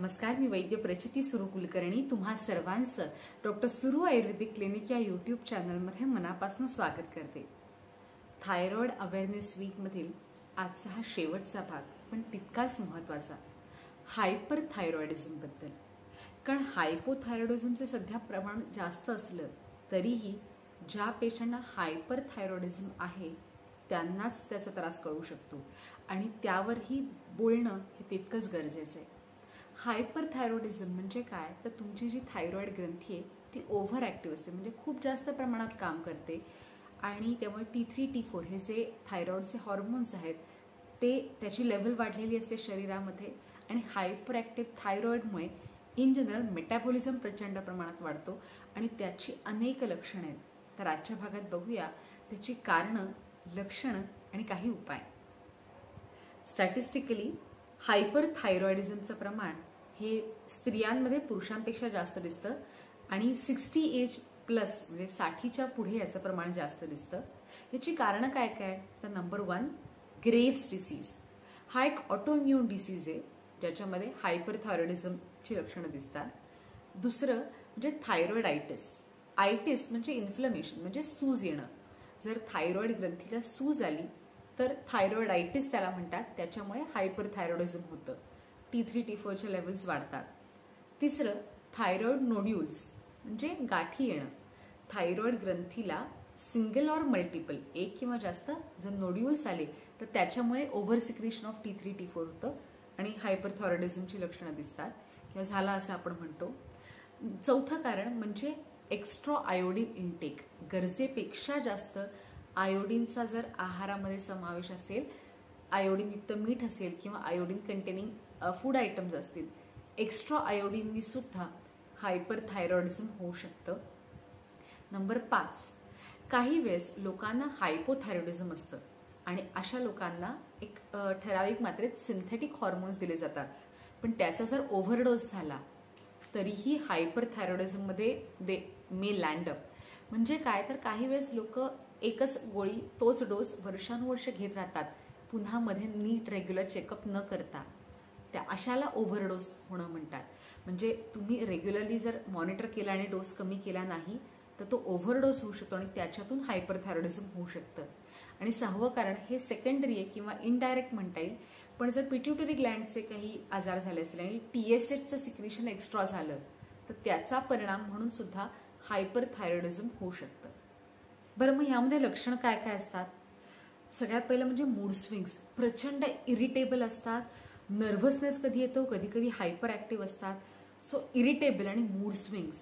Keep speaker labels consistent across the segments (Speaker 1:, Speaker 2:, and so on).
Speaker 1: नमस्कार, मी वैद्य प्रचिती सुरू कुलकर्णी तुम्हा सर्वांचं डॉक्टर सुरू आयुर्वेदिक क्लिनिक या यूट्यूब चॅनलमध्ये मनापासून स्वागत करते। थायरॉइड अवेअरनेस वीक मधील आजचा हा शेवटचा भाग, पण तितकाच महत्त्वाचा, हायपर थायरॉइडिझम बद्दल। कारण हायपोथायरॉइडिझमचे सध्या प्रमाण जास्त असलं तरीही ज्या पेशंटना हायपर थायरॉइडिझम आहे त्यांनाच त्याचा त्रास कळू शकतो आणि त्यावरही बोलणं हे तितकंच गरजेचं आहे। हायपर थायरॉइडिझम म्हणजे काय, तर तुमची जी थायरॉइड ग्रंथी आहे ती ओव्हर ॲक्टिव्ह असते, म्हणजे खूप जास्त प्रमाणात काम करते आणि त्यामुळे T3 T4 हे जे थायरॉइडचे हॉर्मोन्स आहेत ते त्याची लेवल वाढलेली असते शरीरामध्ये आणि हायपर ॲक्टिव्ह थायरॉइडमुळे इन जनरल मेटाबॉलिझम प्रचंड प्रमाणात वाढतो आणि त्याची अनेक लक्षणे आहेत। तर आजच्या भागात बघूया त्याची कारणं, लक्षणं आणि काही उपाय। स्टॅटिस्टिकली हायपर थायरॉइडिझमचं प्रमाण हे स्त्रियांमध्ये पुरुषांपेक्षा जास्त दिसतं आणि 60 एज प्लस म्हणजे 60च्या पुढे याचं प्रमाण जास्त दिसतं। याची कारणं काय काय, तर नंबर 1 ग्रेव्स डिसीज। हा एक ऑटोइम्यून डिसीज आहे ज्याच्यामध्ये हायपर थायरॉइडिझमची लक्षणं दिसतात। दुसरं म्हणजे थायरॉइडायटिस। आयटिस म्हणजे इन्फ्लमेशन, म्हणजे सूज येणं। जर थायरॉइड ग्रंथीला सूज आली तर थायरॉइडायटिस त्याला म्हणतात, त्याच्यामुळे हायपर थायरॉइडिझम होतं, T3 T4चे लेवल्स वाढतात। तिसरं थायरॉइड नोड्यूल्स म्हणजे गाठी येणं। थायरॉइड ग्रंथीला सिंगल ऑर मल्टिपल, एक किंवा जास्त जर नोड्यूल्स आले तर त्याच्यामुळे over secretion of T3 T4 होतं आणि हायपर थायरॉइडिझमची लक्षणं दिसतात किंवा झाला असं आपण म्हणतो। चौथं कारण म्हणजे एक्स्ट्रा आयोडीन इनटेक। गरजेपेक्षा जास्त आयोडीनचा जर आहारामध्ये समावेश असेल, आयोडीनयुक्त मीठ असेल किंवा आयोडीन कंटेनिंग फूड आयटम्स असतील, एक्स्ट्रा आयोडीननी सुद्धा हायपर थायरॉइडिझम होऊ शकतं। नंबर 5, काही वेळेस लोकांना हायपोथायरॉइडिझम असतं आणि अशा लोकांना एक ठराविक मात्रेत सिंथेटिक हॉर्मोन्स दिले जातात, पण त्याचा जर ओव्हरडोस झाला तरीही हायपर थायरॉइडिझम मध्ये दे मे लँड अप। म्हणजे काय, तर काही वेळेस लोक एकच गोळी, तोच डोस वर्षानुवर्ष घेत राहतात, पुन्हा मध्ये नीट रेग्युलर चेकअप न करता। त्या अशाला ओव्हरडोस होणं म्हणतात। म्हणजे तुम्ही रेग्युलरली जर मॉनिटर केला आणि डोस कमी केला नाही तर तो ओव्हरडोस होऊ शकतो आणि त्याच्यातून हायपर थायरॉइडिझम होऊ शकतं। आणि 6वं कारण हे सेकंडरी आहे किंवा इनडायरेक्ट म्हणता येईल, पण जर पिट्युटरी ग्लँडचे काही आजार झाले असतील आणि TSHचं सिक्रेशन एक्स्ट्रा झालं तर त्याचा परिणाम म्हणून सुद्धा हायपर थायरॉइडिझम होऊ शकतं। बरं, मग यामध्ये लक्षणं काय काय असतात? सगळ्यात पहिलं म्हणजे मूड स्विंग्स। प्रचंड इरिटेबल असतात, नर्व्हसनेस कधी येतो, कधी कधी हायपर ॲक्टिव्ह असतात। सो इरिटेबल आणि मूड स्विंग्स,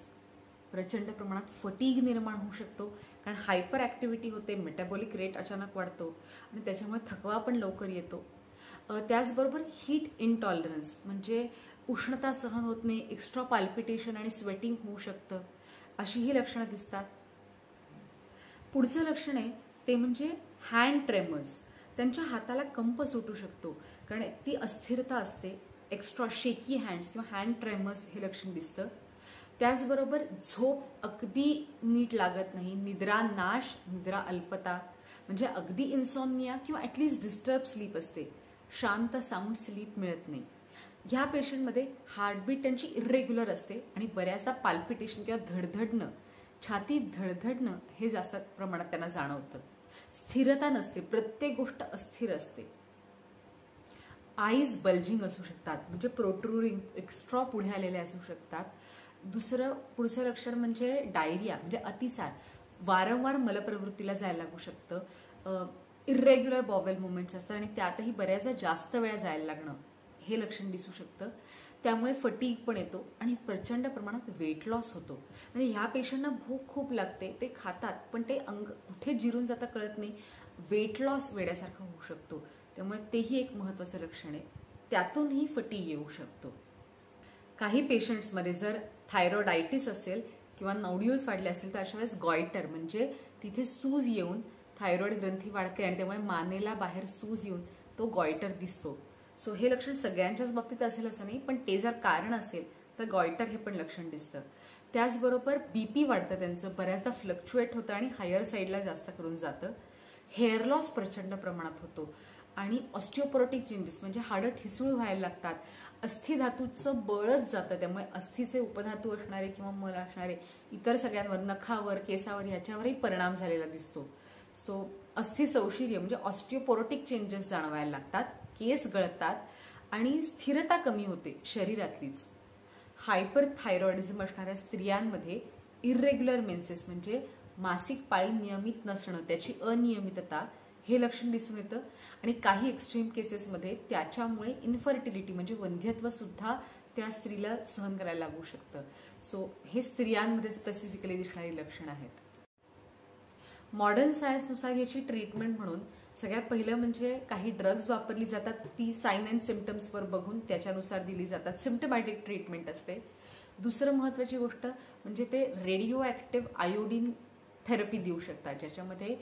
Speaker 1: प्रचंड प्रमाणात फटीग निर्माण होऊ शकतो कारण हायपर ॲक्टिव्हिटी होते, मेटाबॉलिक रेट अचानक वाढतो आणि त्याच्यामुळे थकवा पण लवकर येतो। त्याचबरोबर हीट इंटॉलरन्स म्हणजे उष्णता सहन होत नाही, एक्स्ट्रा पाल्पिटेशन आणि स्वेटिंग होऊ शकतं, अशीही लक्षणं दिसतात। पुढचं लक्षण आहे ते म्हणजे हँड ट्रेमर्स। त्यांच्या हाताला कंप सुटू शकतो कारण ती अस्थिरता असते, एक्स्ट्रा शेकी हँड्स किंवा हँड ट्रेमर्स हे लक्षण दिसतं। त्याचबरोबर झोप अगदी नीट लागत नाही, निद्रा नाश, निद्रा अल्पता, म्हणजे अगदी इन्सॉम्निया किंवा ॲटलिस्ट डिस्टर्ब स्लीप असते, शांत साऊंड स्लीप मिळत नाही। ह्या पेशंटमध्ये हार्टबीट त्यांची इरेग्युलर असते आणि बऱ्याचदा पाल्पिटेशन किंवा धडधडणं, छाती धडधडणं हे जास्त प्रमाणात त्यांना जाणवतं। स्थिरता नसते, प्रत्येक गोष्ट अस्थिर असते। आईज बल्जिंग असू शकतात, म्हणजे प्रोट्रुडिंग, एक्स्ट्रा पुढे आलेले असू शकतात। पुढचं लक्षण म्हणजे डायरिया म्हणजे अतिसार, वारंवार मलप्रवृत्तीला जायला लागू शकतं, इरेग्युलर बॉवेल मुवमेंट्स असतात आणि त्यातही बऱ्याचदा जास्त वेळा जायला लागणं हे लक्षण दिसू शकतं। त्यामुळे फटीग पण येतो आणि प्रचंड प्रमाणात वेट लॉस होतो। म्हणजे ह्या पेशंटना भूक खूप लागते, ते खातात पण ते अंग कुठे जिरून जाता कळत नाही, वेट लॉस वेड्यासारखा होऊ शकतो, त्यामुळे तेही एक महत्त्वाचं लक्षण आहे। त्यातूनही फटीग येऊ शकतो। काही पेशंट्समध्ये जर थायरॉइडायटिस असेल किंवा नोड्यूल्स वाढले असतील तर अशा वेळेस गॉयटर म्हणजे तिथे सूज येऊन थायरॉइड ग्रंथी वाढते आणि त्यामुळे मानेला बाहेर सूज येऊन तो गॉयटर दिसतो। सो हे लक्षण सगळ्यांच्याच बाबतीत असेल असं नाही, पण ते जर कारण असेल तर गॉयटर हे पण लक्षण दिसतं। त्याचबरोबर BP वाढतं, त्यांचं बऱ्याचदा फ्लक्च्युएट होतं आणि हायर साईडला जास्त करून जातं। हेअर लॉस प्रचंड प्रमाणात होतो आणि ऑस्टिओपोरोटिक चेंजेस म्हणजे हाडं ठिसूळ व्हायला लागतात, अस्थिधातूचं बळच जातं, त्यामुळे अस्थिचे उपधातू असणारे किंवा मल असणारे इतर सगळ्यांवर, नखावर, केसावर याच्यावरही परिणाम झालेला दिसतो. सो अस्थि सौशिर्य म्हणजे ऑस्टिओपोरोटिक चेंजेस जाणवायला लागतात, केस गळतात आणि स्थिरता कमी होते शरीरातलीच. हायपरथायरॉइडिझम असणाऱ्या स्त्रियांमध्ये इर्रेग्युलर मेन्सेस म्हणजे मासिक पाळी नियमित नसणं, त्याची अनियमितता हे लक्षण दिसून येतं आणि काही एक्स्ट्रीम केसेसमध्ये त्याच्यामुळे इन्फर्टिलिटी म्हणजे वंध्यत्व सुद्धा त्या स्त्रीला सहन करायला लागू शकतं. सो हे स्त्रियांमध्ये स्पेसिफिकली दिसणारी लक्षणं आहेत. मॉडर्न सायन्सनुसार याची ट्रीटमेंट म्हणून सगळ्यात पहिलं म्हणजे काही ड्रग्ज वापरली जातात, ती साइन अँड सिम्पटम्सवर बघून त्याच्यानुसार दिली जातात, सिम्पटमॅटिक ट्रीटमेंट असते. दुसरं महत्त्वाची गोष्ट म्हणजे ते रेडिओ ॲक्टिव्ह आयोडीन थेरपी देऊ शकतात, ज्याच्यामध्ये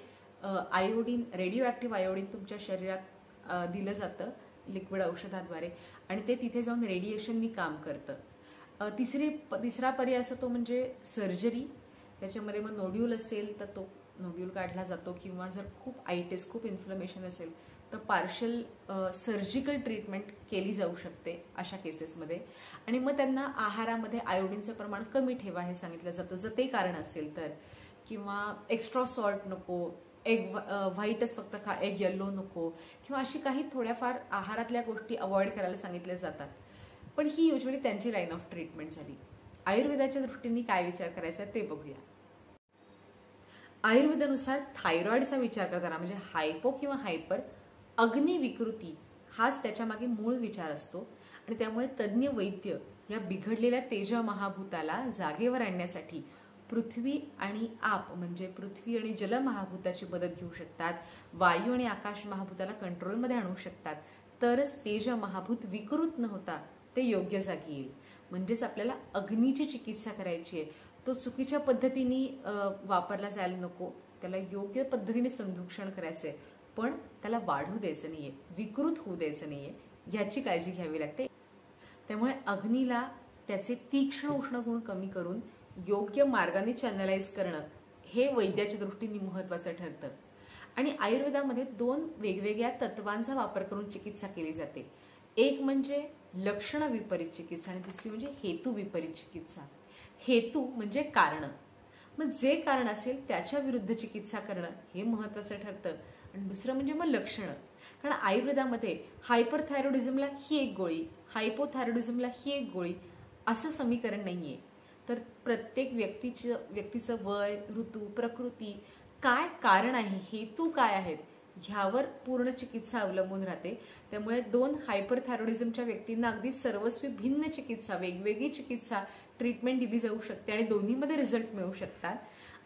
Speaker 1: रेडिओ ॲक्टिव्ह आयोडीन तुमच्या शरीरात दिलं जातं लिक्विड औषधाद्वारे आणि ते तिथे जाऊन रेडिएशननी काम करतं. तिसरा पर्याय असतो तो म्हणजे सर्जरी. त्याच्यामध्ये मग नोड्यूल असेल तर तो नोड्यूल काढला जातो किंवा जर खूप आयटिस, खूप इन्फ्लमेशन असेल तर पार्शल सर्जिकल ट्रीटमेंट केली जाऊ शकते अशा केसेसमध्ये. आणि मग त्यांना आहारामध्ये आयोडीनचं प्रमाण कमी ठेवा हे सांगितलं जातं जर ते कारण असेल तर, किंवा एक्स्ट्रा सॉल्ट नको, एग व्हाईटच फक्त खा, एग येल्लो नको, किंवा अशी काही थोड्याफार आहारातल्या गोष्टी अवॉइड करायला सांगितल्या जातात. पण ही युजली त्यांची लाईन ऑफ ट्रीटमेंट झाली. आयुर्वेदाच्या दृष्टीने काय विचार करायचा ते बघूया. आयुर्वेदानुसार थायरॉइडचा विचार करताना म्हणजे हायपो किंवा हायपर अग्निविकृती हाच त्याच्या मागे मूळ विचार असतो आणि त्यामुळे तज्ज्ञ वैद्य या बिघडलेल्या तेज महाभूताला जागेवर आणण्यासाठी पृथ्वी आणि आप म्हणजे पृथ्वी आणि जल महाभूताची मदत घेऊ शकतात, वायू आणि आकाश महाभूताला कंट्रोलमध्ये आणू शकतात, तरच तेज महाभूत विकृत न होता ते योग्य जागी येईल. म्हणजेच आपल्याला अग्नीची चिकित्सा करायची आहे, तो चुकीच्या पद्धतीने वापरला जायला नको, त्याला योग्य पद्धतीने संरक्षण करायचंय, पण त्याला वाढू द्यायचं नाहीये, विकृत होऊ द्यायचं नाहीये, याची काळजी घ्यावी लागते. त्यामुळे अग्नीला त्याचे तीक्ष्ण उष्ण गुण कमी करून योग्य मार्गाने चॅनलाइज करणं हे वैद्याच्या दृष्टीने महत्वाचं ठरतं. आणि आयुर्वेदामध्ये 2 वेगवेगळ्या तत्वांचा वापर करून चिकित्सा केली जाते. एक म्हणजे लक्षण विपरीत चिकित्सा आणि दुसरी म्हणजे हेतू विपरीत चिकित्सा. हेतू म्हणजे कारण, मग जे कारण असेल त्याच्या विरुद्ध चिकित्सा करणं हे महत्वाचं ठरतं. आणि दुसरं म्हणजे मग लक्षणं. कारण आयुर्वेदामध्ये हायपरथायरॉइडिझमला ही एक गोळी, हायपोथायरॉइडिझमला ही एक गोळी असं समीकरण नाहीये. तर प्रत्येक व्यक्तीचं वय, ऋतू, प्रकृती, काय कारण आहे, हेतू काय आहेत ह्यावर पूर्ण चिकित्सा अवलंबून राहते. त्यामुळे 2 हायपरथायरॉइडिझमच्या व्यक्तींना अगदी सर्वस्वी भिन्न चिकित्सा, वेगवेगळी चिकित्सा ट्रीटमेंट दिली जाऊ शकते आणि दोन्हीमध्ये रिझल्ट मिळू शकतात.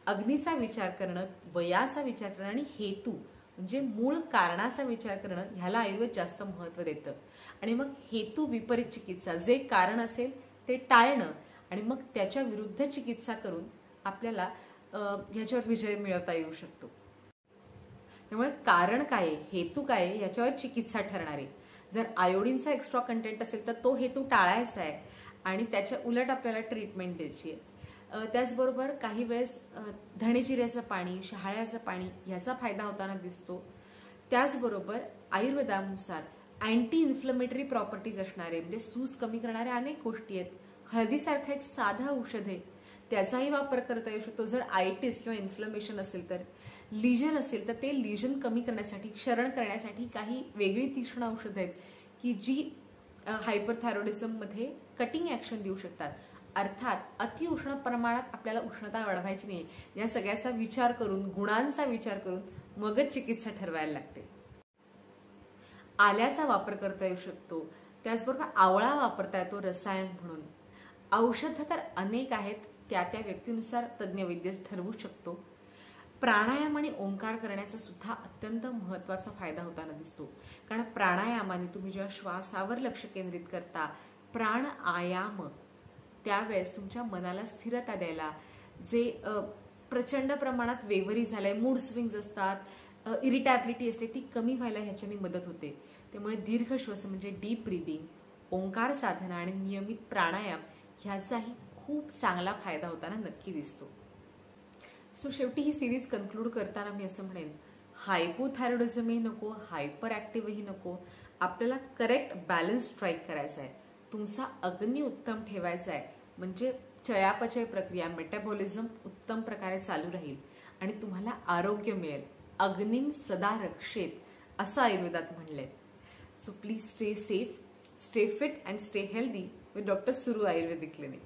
Speaker 1: अग्नीचा विचार करणं, वयाचा विचार करणं आणि हेतू म्हणजे मूळ कारणाचा विचार करणं ह्याला आयुर्वेद जास्त महत्त्व देतं. आणि मग हेतू विपरीत चिकित्सा, जे कारण असेल ते टाळणं आणि मग त्याच्या विरुद्ध चिकित्सा करून आपल्याला ह्याच्यावर विजय मिळवता येऊ शकतो. त्यामुळे कारण काय, हेतू काय याच्यावर चिकित्सा ठरणार आहे. जर आयोडीनचा एक्स्ट्रा कंटेंट असेल तर तो हेतू टाळायचा आहे आणि त्याच्या उलट आपल्याला ट्रीटमेंट द्यायची आहे. त्याचबरोबर काही वेळेस धणेजिऱ्याचं पाणी, शहाळ्याचं पाणी याचा फायदा होताना दिसतो. त्याचबरोबर आयुर्वेदानुसार अँटी इन्फ्लमेटरी प्रॉपर्टीज असणारे म्हणजे सूज कमी करणाऱ्या अनेक गोष्टी आहेत. हळदीसारखा एक साधा औषध आहे, त्याचाही वापर करता येऊ शकतो. जर आयटिस किंवा इन्फ्लमेशन असेल तर, लिजन असेल तर ते लिजन कमी करण्यासाठी, क्षरण करण्यासाठी काही वेगळी तीक्ष्ण औषधं आहेत की जी हायपरथायरॉइडिझममध्ये कटिंग ऍक्शन देऊ शकतात. अर्थात अतिउष्ण प्रमाणात आपल्याला उष्णता वाढवायची नाही. या सगळ्याचा विचार करून, गुणांचा विचार करून मगच चिकित्सा ठरवायला लागते. आल्याचा वापर करता येऊ शकतो. त्याचबरोबर आवळा वापरता येतो रसायन म्हणून. औषधं तर अनेक आहेत, त्या व्यक्तीनुसार तज्ज्ञ वैद्य ठरवू शकतो. प्राणायाम आणि ओंकार करण्याचा सुद्धा अत्यंत महत्वाचा फायदा होताना दिसतो. कारण प्राणायामाने तुम्ही जेव्हा श्वासावर लक्ष केंद्रित करता, प्राण आयाम, त्यावेळेस तुमच्या मनाला स्थिरता द्यायला, जे प्रचंड प्रमाणात वेवरी झालंय, मूड स्विंग्स असतात, इरिटॅबिलिटी असते, ती कमी व्हायला ह्याच्याने मदत होते. त्यामुळे दीर्घ श्वास म्हणजे डीप ब्रीदिंग, ओंकार साधना आणि नियमित प्राणायाम ह्याचाही खूप चांगला फायदा होताना नक्की दिसतो. सो शेवटी ही सिरीज कन्क्लूड करताना मी असं म्हणेन, हायपोथायरॉइडिझमही नको, हायपर ऍक्टिव्हही नको. आपल्याला करेक्ट बॅलन्स स्ट्राईक करायचा आहे. तुमचा अग्नी उत्तम ठेवायचा आहे, म्हणजे चयापचय प्रक्रिया, मेटाबॉलिझम उत्तम प्रकारे चालू राहील आणि तुम्हाला आरोग्य मिळेल. अग्निं सदा रक्षेत असं आयुर्वेदात म्हणलंय. So please stay safe, stay fit and stay healthy with doctor Suru Ayurvedic clinic.